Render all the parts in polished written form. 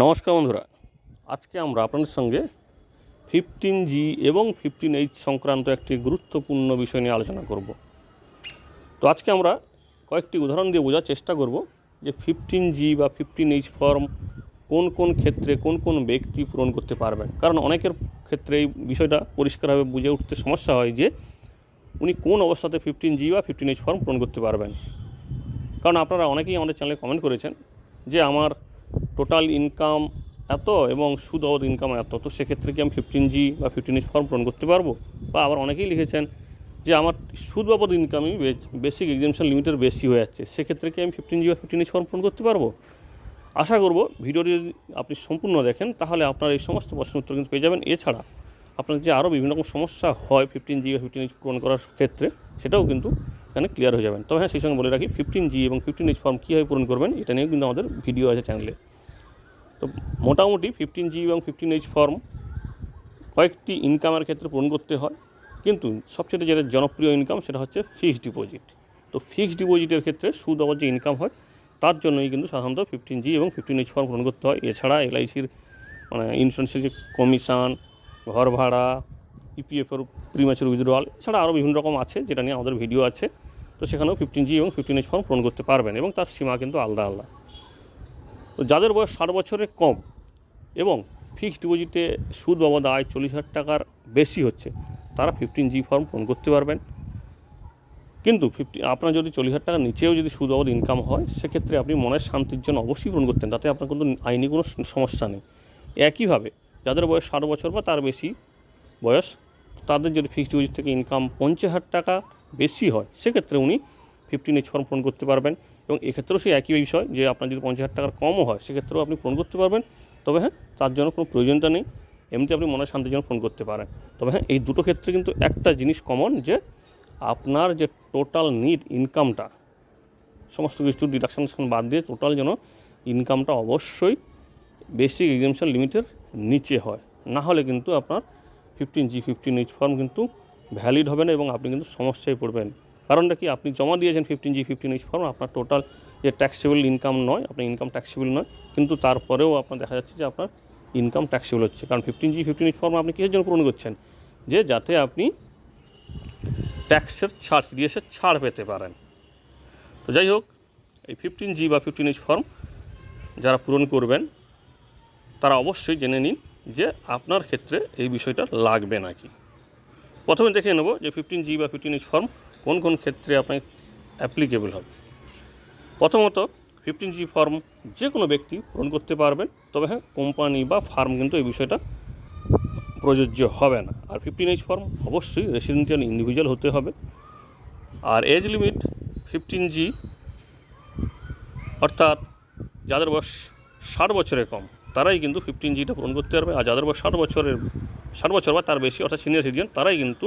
নমস্কার বন্ধুরা, আজকে আমরা আপনাদের সঙ্গে 15G এবং 15H সংক্রান্ত একটি গুরুত্বপূর্ণ বিষয় নিয়ে আলোচনা করব। তো আজকে আমরা কয়েকটি উদাহরণ দিয়ে বোঝার চেষ্টা করব যে 15G বা 15H ফর্ম কোন কোন ক্ষেত্রে কোন কোন ব্যক্তি পূরণ করতে পারবেন। কারণ অনেকের ক্ষেত্রে এই বিষয়টা পরিষ্কারভাবে বুঝে উঠতে সমস্যা হয় যে উনি কোন অবস্থাতে 15G বা 15H ফর্ম পূরণ করতে পারবেন। কারণ আপনারা অনেকেই আমাদের চ্যানেলে কমেন্ট করেছেন যে আমার টোটাল ইনকাম এত এবং সুদ বাবদ ইনকাম এত, তো সেক্ষেত্রে কি আমি 15G বা 15H ফর্ম পূরণ করতে পারবো। বা আবার অনেকেই লিখেছেন যে আমার সুদ বাবদ ইনকামই বেসিক এক্সামিনেশন লিমিটের বেশি হয়ে যাচ্ছে, সেক্ষেত্রে কি আমি 15G বা 15H ফর্ম পূরণ করতে পারবো। আশা করব ভিডিওটি যদি আপনি সম্পূর্ণ দেখেন তাহলে আপনার এই সমস্ত প্রশ্নের উত্তর কিন্তু পেয়ে যাবেন। এছাড়া আপনার যে আরও বিভিন্ন রকম সমস্যা হয় 15G বা 15H পূরণ করার ক্ষেত্রে সেটাও কিন্তু এখানে ক্লিয়ার হয়ে যাবেন। তবে হ্যাঁ, সেই সঙ্গে বলে রাখি 15G এবং 15H ফর্ম কীভাবে পূরণ করবেন এটা নিয়েও কিন্তু আমাদের ভিডিও আছে চ্যানেলে। তো মোটামুটি 15G এবং 15H ফর্ম কয়েকটি ইনকামের ক্ষেত্রে পূরণ করতে হয়, কিন্তু সবচেয়ে যেটা জনপ্রিয় ইনকাম সেটা হচ্ছে ফিক্সড ডিপোজিট। তো ফিক্সড ডিপোজিটের ক্ষেত্রে সুদ বাবদ যে ইনকাম হয় তার জন্যই কিন্তু সাধারণত 15G এবং 15H ফর্ম পূরণ করতে হয়। এছাড়া এলআইসির ইন্স্যুরেন্সের যে কমিশন, ঘর ভাড়া, ইপিএফের প্রিম্যাচুর উইথড্রয়াল, এছাড়া আরও বিভিন্ন রকম আছে যেটা নিয়ে আমাদের ভিডিও আছে। তো সেখানেও 15G এবং 15H ফর্ম পূরণ করতে পারবেন এবং তার সীমা কিন্তু আলাদা আলাদা। তো যাদের বয়স 60 বছরের কম এবং ফিক্সড ডিপোজিটে সুদ বাবদ আয় 40,000 টাকার বেশি হচ্ছে তারা 15G ফর্ম পূরণ করতে পারবেন। কিন্তু আপনার যদি 40,000 টাকার নিচেও যদি সুদ বাবদ ইনকাম হয় সেক্ষেত্রে আপনি মনের শান্তির জন্য অবশ্যই পূরণ করতেন, তাতে আপনার কিন্তু আইনি কোনো সমস্যা নেই। একইভাবে যাদের বয়স 60 বছর বা তার বেশি বয়স, তাদের যদি ফিক্সড ডিপোজিট থেকে ইনকাম 50,000 টাকা বেশি হয় সেক্ষেত্রে উনি 15H ফর্ম পূরণ করতে পারবেন। এবং এক্ষেত্রেও সেই একই বিষয় যে আপনার যদি 50,000 টাকার কমও হয় সেক্ষেত্রেও আপনি পূরণ করতে পারবেন। তবে হ্যাঁ, তার জন্য কোনো প্রয়োজনটা নেই, এমনিতে আপনি মনের শান্তির জন্য পূরণ করতে পারেন। তবে হ্যাঁ, এই দুটো ক্ষেত্রে কিন্তু একটা জিনিস কমন, যে আপনার যে টোটাল নিট ইনকামটা সমস্ত কিছু ডিডাকশন বাদ দিয়ে টোটাল যেন ইনকামটা অবশ্যই বেসিক এক্সামিনেশন লিমিটের নিচে হয়, না হলে কিন্তু আপনার 15G 15H ফর্ম কিন্তু ভ্যালিড হবে না এবং আপনি কিন্তু সমস্যায় পড়বেন। কারণটা কি, আপনি জমা দিয়েছেন 15G 15H ফর্ম, আপনার টোটাল যে ট্যাক্সেবল ইনকাম নয়, আপনার ইনকাম ট্যাক্সেবল নয়, কিন্তু তারপরেও আপনার দেখা যাচ্ছে যে আপনার ইনকাম ট্যাক্সেবল হচ্ছে। কারণ 15G 15H ফর্ম আপনি কিসের জন্য পূরণ করছেন, যে যাতে আপনি ট্যাক্সের ছাড়, টিডিএসের ছাড় পেতে পারেন। তো যাই হোক, এই 15G বা 15H ফর্ম যারা পূরণ করবেন তারা অবশ্যই জেনে নিন যে আপনার ক্ষেত্রে এই বিষয়টা লাগবে নাকি। প্রথমে দেখে নেব যে 15G বা 15H ফর্ম কোন কোন ক্ষেত্রে আপনার অ্যাপ্লিকেবল হবে। প্রথমত 15G ফর্ম যে কোনো ব্যক্তি পূরণ করতে পারবেন, তবে হ্যাঁ, কোম্পানি বা ফার্ম কিন্তু এই বিষয়টা প্রযোজ্য হবে না। আর 15H ফর্ম অবশ্যই রেসিডেন্সিয়াল ইন্ডিভিজুয়াল হতে হবে। আর এজ লিমিট 15G অর্থাৎ যাদের বয়স 60 বছরের কম তারাই কিন্তু 15Gটা পূরণ করতে পারবে। আর যাদের বয়স 60 বছর বা তার বেশি অর্থাৎ সিনিয়র সিটিজেন তারাই কিন্তু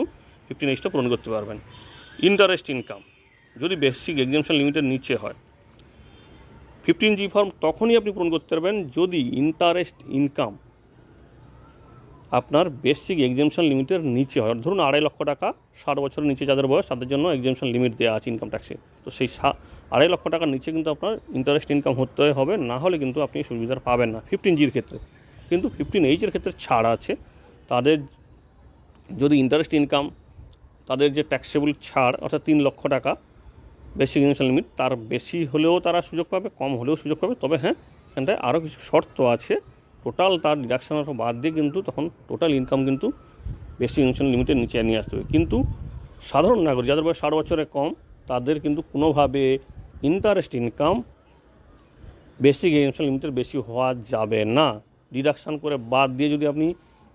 15Hটা পূরণ করতে পারবেন। ইন্টারেস্ট ইনকাম যদি বেসিক এক্সামিনেশন লিমিটের নিচে হয়, 15G ফর্ম তখনই আপনি পূরণ করতে পারবেন যদি ইন্টারেস্ট ইনকাম আপনার বেসিক এক্সামিনেশন লিমিটের নিচে হয়। ধরুন 2.5 লক্ষ টাকা 60 বছরের নিচে যাদের বয়স তাদের জন্য এক্সামিনেশন লিমিট দেওয়া আছে ইনকাম ট্যাক্সে। তো সেই 2.5 লক্ষ টাকার নিচে কিন্তু আপনার ইন্টারেস্ট ইনকাম হতে হবে, না হলে কিন্তু আপনি সুবিধা পাবেন না 15Gর ক্ষেত্রে। কিন্তু 15Hর ক্ষেত্রে ছাড় আছে। তাদের যদি ইন্টারেস্ট ইনকাম, তাদের যে ট্যাক্সেবল ছাড় অর্থাৎ 3 লক্ষ টাকা বেসিক এক্সামিনেশন লিমিট, তার বেশি হলেও তারা সুযোগ পাবে, কম হলেও সুযোগ পাবে। তবে হ্যাঁ, এখানটায় আরও কিছু শর্ত আছে। টোটাল তার ডিডাকশন বাদ দিয়ে কিন্তু তখন টোটাল ইনকাম কিন্তু বেসিক এক্সামিনেশন লিমিটের নিচে নিয়ে আসতে হবে। কিন্তু সাধারণ নাগরিক যাদের বয়স 60 বছরের কম তাদের কিন্তু কোনোভাবে ইন্টারেস্ট ইনকাম বেসিক এক্সামিনেশন লিমিটের বেশি হওয়া যাবে না। ডিডাকশান করে বাদ দিয়ে যদি আপনি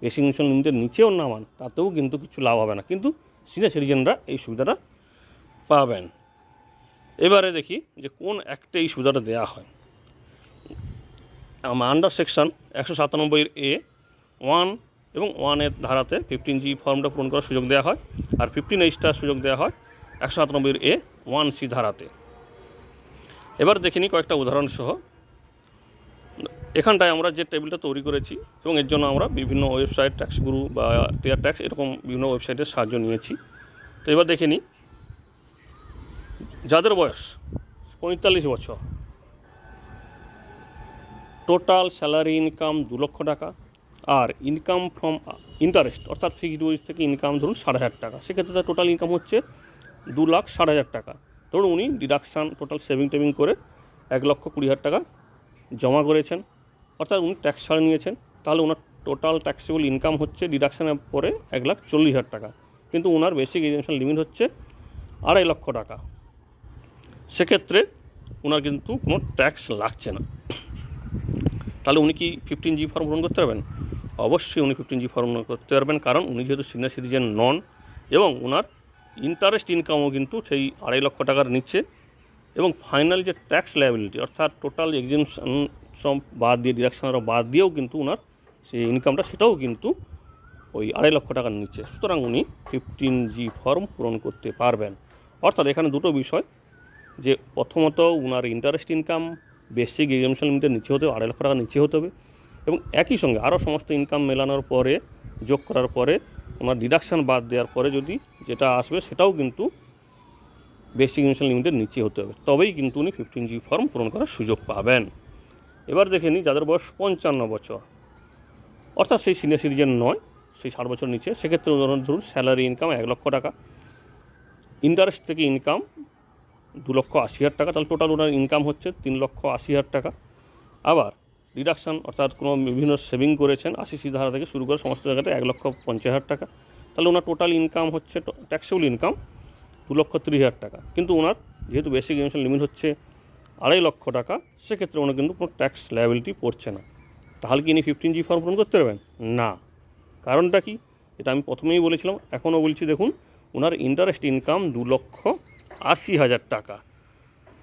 বেসিক এক্সামিনেশন লিমিটের নিচেও নামান তাতেও কিন্তু কিছু লাভ হবে না, কিন্তু সিনিয়র সিটিজেনরা এই সুবিধাটা পাবেন। এবারে দেখি যে কোন অ্যাক্টে এই সুবিধাটা দেওয়া হয়। আন্ডার সেকশন 197A(1) এবং 1 ধারাতে 15G ফর্মটা পূরণ করার সুযোগ দেওয়া হয়। আর 15Hটার সুযোগ দেওয়া হয় 197A(1C) ধারাতে। এবার দেখে নিই কয়েকটা উদাহরণ সহ। এখানটায় আমরা যে টেবিলটা তৈরি করেছি এবং এর জন্য আমরা বিভিন্ন ওয়েবসাইট, ট্যাক্স গুরু বা ক্লিয়ার ট্যাক্স এরকম বিভিন্ন ওয়েবসাইটের সাহায্য নিয়েছি। তো এবার দেখে নিই যাদের বয়স 45 বছর টোটাল স্যালারি ইনকাম 2 লক্ষ টাকা, আর ইনকাম ফ্রম ইন্টারেস্ট অর্থাৎ ফিক্সড ডিপোজিট থেকে ইনকাম ধরুন 7,500 টাকা, সেক্ষেত্রে তার টোটাল ইনকাম হচ্ছে 2,60,000 টাকা। ধরুন উনি ডিডাকশান টোটাল সেভিং করে 1,20,000 টাকা জমা করেছেন, অর্থাৎ উনি ট্যাক্স ছাড় নিয়েছেন, তাহলে ওনার টোটাল ট্যাক্সেবল ইনকাম হচ্ছে ডিডাকশানের পরে 1,40,000 টাকা, কিন্তু ওনার বেসিক এক্সামশন লিমিট হচ্ছে 2.5 লক্ষ টাকা। সেক্ষেত্রে ওনার কিন্তু কোনো ট্যাক্স লাগছে না। তাহলে উনি কি 15G ফর্ম পূরণ করতে পারবেন? অবশ্যই উনি 15G ফর্ম করতে পারবেন, কারণ উনি যেহেতু সিনিয়র সিটিজেন নন এবং ওনার ইন্টারেস্ট ইনকামও কিন্তু সেই 2.5 লক্ষ টাকার নিচে, এবং ফাইনাল যে ট্যাক্স লায়াবিলিটি অর্থাৎ টোটাল এক্সামশন সব বাদ দিয়ে ডিডাকশন বাদ দিয়েও কিন্তু ওনার সেই ইনকামটা সেটাও কিন্তু ওই 2.5 লক্ষ টাকার নিচে। সুতরাং উনি 15G ফর্ম পূরণ করতে পারবেন। অর্থাৎ এখানে দুটো বিষয়, যে প্রথমত ওনার ইন্টারেস্ট ইনকাম বেসিক এক্সামশন লিমিটের নিচে হতে হবে, 2.5 লক্ষ টাকার নিচে হতে হবে, এবং একই সঙ্গে আরও সমস্ত ইনকাম মেলানোর পরে যোগ করার পরে ওনার ডিডাকশান বাদ দেওয়ার পরে যদি যেটা আসবে সেটাও কিন্তু বেসিক এক্সামশন লিমিটের নিচে হতে হবে, তবেই কিন্তু উনি 15G ফর্ম পূরণ করার সুযোগ পাবেন। এবার দেখে নিই যাদের বয়স 55 বছর, অর্থাৎ সেই সিনিয়র সিটিজেন নয়, সেই 60 বছর নিচে, সেক্ষেত্রে উদাহরণ ধরুন স্যালারি ইনকাম 1 লক্ষ টাকা, ইন্টারেস্ট থেকে ইনকাম 2,80,000 টাকা, তাহলে টোটাল ওনার ইনকাম হচ্ছে 3,80,000 টাকা। আবার ডিডাকশান অর্থাৎ কোনো বিভিন্ন সেভিং করেছেন 80C ধারা থেকে শুরু করে সমস্ত জায়গাতে 1,50,000 টাকা, তাহলে ওনার টোটাল ইনকাম হচ্ছে ট্যাক্সেবল ইনকাম 2,30,000 টাকা, কিন্তু ওনার যেহেতু বেসিক এক্সামশন লিমিট হচ্ছে 2.5 লক্ষ টাকা, সেক্ষেত্রে ওনার কিন্তু কোনো ট্যাক্স লায়াবিলিটি পড়ছে না। তাহলে কি ইনি 15G ফর্ম পূরণ করতে পারবেন? না। কারণটা কি? এটা আমি প্রথমেই বলেছিলাম, এখনও বলছি, দেখুন ওনার ইন্টারেস্ট ইনকাম 2,80,000 টাকা,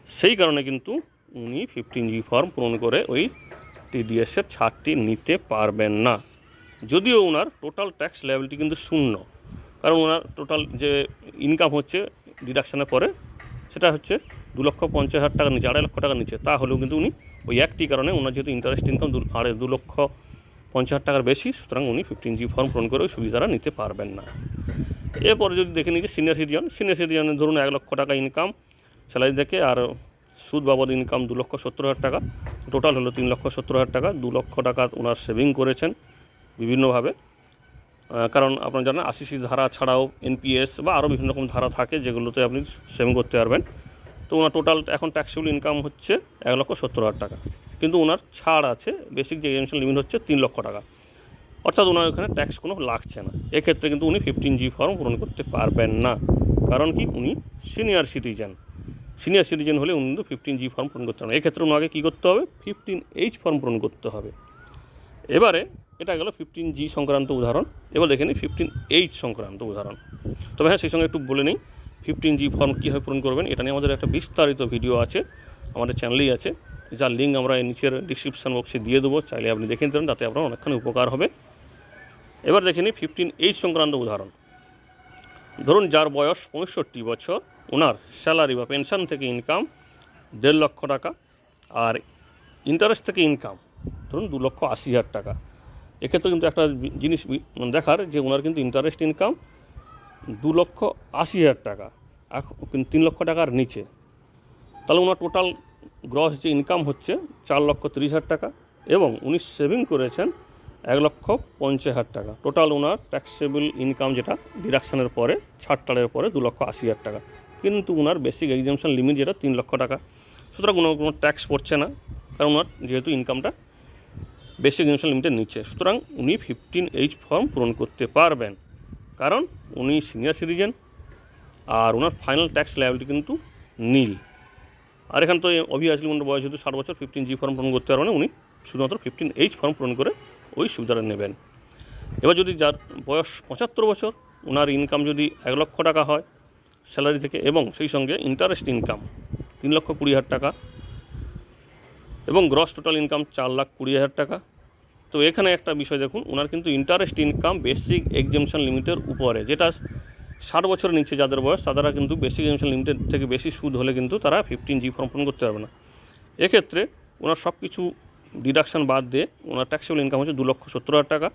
সেই কারণে কিন্তু উনি 15G ফর্ম পূরণ করে ওই টিডিএসের ছাড়টি নিতে পারবেন না। যদিও ওনার টোটাল ট্যাক্স লায়াবিলিটি কিন্তু 0, কারণ ওনার টোটাল যে ইনকাম হচ্ছে ডিডাকশানের পরে সেটা হচ্ছে 2,50,000 টাকার নিচে, 2.5 লক্ষ টাকার নিচে, তাহলেও কিন্তু উনি ওই একটি কারণে ওনার যেহেতু ইন্টারেস্ট ইনকাম 2,50,000 টাকার বেশি, সুতরাং উনি 15G ফর্ম পূরণ করে ওই সুবিধাটা নিতে পারবেন না। এরপরে যদি দেখে নিই যে সিনিয়র সিটিজেনের ধরুন 1 লক্ষ টাকা ইনকাম স্যালারি থেকে, আর সুদ বাবদ ইনকাম 2,70,000 টাকা, টোটাল হলো 3,70,000 টাকা। 2 লক্ষ টাকা ওনার সেভিং করেছেন বিভিন্নভাবে, কারণ আপনারা জানেন 80C ধারা ছাড়াও NPS বা আরও বিভিন্ন রকম ধারা থাকে যেগুলোতে আপনি সেভিং করতে পারবেন। তো ওনার টোটাল এখন ট্যাক্সেবল ইনকাম হচ্ছে 1,70,000 টাকা, কিন্তু ওনার ছাড় আছে, বেসিক যে এক্সামশন লিমিট হচ্ছে 3 লক্ষ টাকা, অর্থাৎ ওনার ওখানে ট্যাক্স কোনো লাগছে না। এক্ষেত্রে কিন্তু উনি 15G ফর্ম পূরণ করতে পারবেন না, কারণ কি উনি সিনিয়র সিটিজেন হলে উনি কিন্তু 15G ফর্ম পূরণ করতে পারেন। এক্ষেত্রে ওনাকে কী করতে হবে? 15H ফর্ম পূরণ করতে হবে। এবারে এটা গেল 15G সংক্রান্ত উদাহরণ। এবার দেখে নিই 15H সংক্রান্ত উদাহরণ। তবে হ্যাঁ, সেই সঙ্গে একটু বলে নিই 15G ফর্ম কীভাবে পূরণ করবেন, এটা নিয়ে আমাদের একটা বিস্তারিত ভিডিও আছে, আমাদের চ্যানেলেই আছে, যার লিঙ্ক আমরা নিচের ডিসক্রিপশান বক্সে দিয়ে দেবো, চাইলে আপনি দেখে নিতে পারেন, তাতে আপনার অনেকখানি উপকার হবে। এবার দেখে নিই 15H সংক্রান্ত উদাহরণ। ধরুন যার বয়স 65 বছর, ওনার স্যালারি বা পেনশন থেকে ইনকাম 1.5 লক্ষ টাকা, আর ইন্টারেস্ট থেকে ইনকাম ধরুন 2,80,000 টাকা। এক্ষেত্রে কিন্তু একটা জিনিস দেখার, যে ওনার কিন্তু ইন্টারেস্ট ইনকাম 2,80,000 টাকা, কিন্তু 3 লক্ষ টাকার নিচে, তাহলে ওনার টোটাল গ্রস যে ইনকাম হচ্ছে 4,30,000 টাকা, এবং উনি সেভিং করেছেন 1,50,000 টাকা। টোটাল ওনার ট্যাক্সেবল ইনকাম যেটা ডিডাকশানের পরে ছাড়টাড়ের পরে 2,80,000 টাকা, কিন্তু ওনার বেসিক এক্সামশন লিমিট যেটা 3 লক্ষ টাকা, সুতরাং ওনার কোনো ট্যাক্স পড়ছে না, কারণ ওনার যেহেতু ইনকামটা বেসিক এক্সামশন লিমিটের নিচে, সুতরাং উনি 15H ফর্ম পূরণ করতে পারবেন, কারণ উনি সিনিয়র সিটিজেন আর ওনার ফাইনাল ট্যাক্স লায়াবিলিটি কিন্তু নীল। আর এখানে তো অবভিয়াসলি ওনার বয়স যেহেতু 60 বছর, 15G ফর্ম পূরণ করতে পারবেন, উনি শুধুমাত্র 15H ফর্ম পূরণ করে ওই সুবিধাটা নেবেন। এবার যদি যার বয়স 75 বছর, ওনার ইনকাম যদি 1 লক্ষ টাকা হয় স্যালারি থেকে, এবং সেই সঙ্গে ইন্টারেস্ট ইনকাম 3,20,000 টাকা, এবং গ্রস টোটাল ইনকাম 4,20,000 টাকা। তো এখানে একটা বিষয় দেখুন, ওনার কিন্তু ইন্টারেস্ট ইনকাম বেসিক এক্সামশন লিমিটের উপরে, যেটা 60 বছরের নিচে যাদের বয়স, তারা কিন্তু বেসিক এক্সামশন লিমিটের থেকে বেশি সুদ হলে কিন্তু তারা 15G ফর্ম পূরণ করতে পারবে না। এক্ষেত্রে ওনার সব কিছু ডিডাকশান বাদ দিয়ে ওনার ট্যাক্সেবল ইনকাম হচ্ছে 2,70,000 টাকা,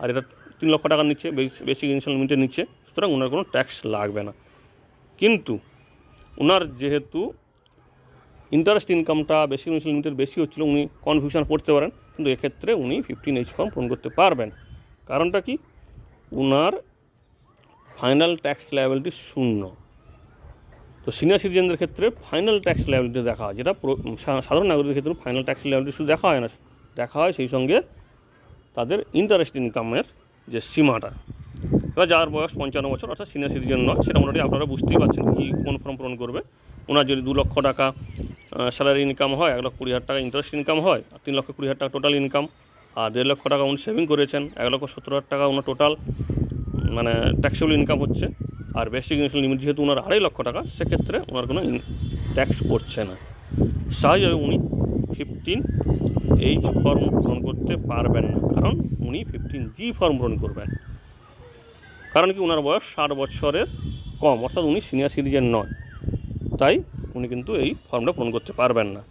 আর এটা 3 লক্ষ টাকার নিচে, বেসিক এক্সামশন লিমিটের নিচে, সুতরাং ওনার কোনো ট্যাক্স লাগবে না। কিন্তু ওনার যেহেতু ইন্টারেস্ট ইনকামটা বেসিক ইনিশিয়াল লিমিটের বেশি হচ্ছিলো, উনি কনফিউশন পড়তে পারেন, কিন্তু এক্ষেত্রে উনি 15H ফর্ম পূরণ করতে পারবেন। কারণটা কি, উনার ফাইনাল ট্যাক্স লায়াবিলিটি 0। তো সিনিয়র সিটিজেনদের ক্ষেত্রে ফাইনাল ট্যাক্স লায়াবিলিটি দেখা হয়, যেটা সাধারণ নাগরিকদের ক্ষেত্রে ফাইনাল ট্যাক্স লায়াবিলিটি শুধু দেখা হয় না, দেখা হয় সেই সঙ্গে তাদের ইন্টারেস্ট ইনকামের যে সীমাটা। এবার যার বয়স 55 বছর অর্থাৎ সিনিয়র সিটিজেন নয়, সেটা মোটামুটি আপনারা বুঝতেই পারছেন কি কোন ফর্ম পূরণ করবে। ওনার যদি 2 লক্ষ টাকা স্যালারি ইনকাম হয়, 1,20,000 টাকা ইন্টারেস্ট ইনকাম হয়, আর 3,20,000 টাকা টোটাল ইনকাম, আর 1.5 লক্ষ টাকা উনি সেভিং করেছেন, 1,70,000 টাকা ওনার টোটাল মানে ট্যাক্সেবল ইনকাম হচ্ছে, আর বেসিক ইনিশিয়াল লিমিট যেহেতু ওনার 2.5 লক্ষ টাকা, সেক্ষেত্রে ওনার কোনো ট্যাক্স পড়ছে না। স্বাভাবিকভাবে উনি 15H ফর্ম পূরণ করতে পারবেন না, কারণ উনি 15G ফর্ম পূরণ করবেন। কারণ কি, ওনার বয়স 60 বছরের কম, অর্থাৎ উনি সিনিয়র সিটিজেন নয়, তাই উনি কিন্তু এই ফর্মটা পূরণ করতে পারবেন না।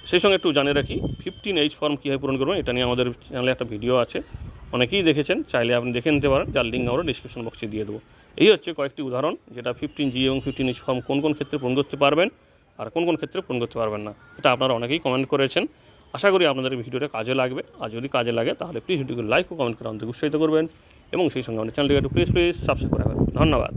সেই সঙ্গে একটু জানিয়ে রাখি 15H ফর্ম কীভাবে পূরণ করবেন, এটা নিয়ে আমাদের চ্যানেলে একটা ভিডিও আছে, অনেকেই দেখেছেন, চাইলে আপনি দেখে নিতে পারেন, যার লিঙ্ক আমরা ডিসক্রিপশন বক্সে দিয়ে দেবো। এই হচ্ছে কয়েকটি উদাহরণ, যেটা 15G এবং 15H ফর্ম কোন কোন ক্ষেত্রে পূরণ করতে পারবেন আর কোন কোন ক্ষেত্রে পূরণ করতে পারবেন না। এটা আপনারা অনেকেই কমেন্ট করেছেন, আশা করি আপনাদের ভিডিওটা কাজে লাগবে। আর যদি কাজে লাগে তাহলে প্লিজ ভিডিওকে লাইক ও কমেন্ট করে আমাদের উৎসাহিত করবেন, এবং সেই সঙ্গে আমাদের চ্যানেলটিকে একটু প্লিজ সাবস্ক্রাইব করে রাখবেন। ধন্যবাদ।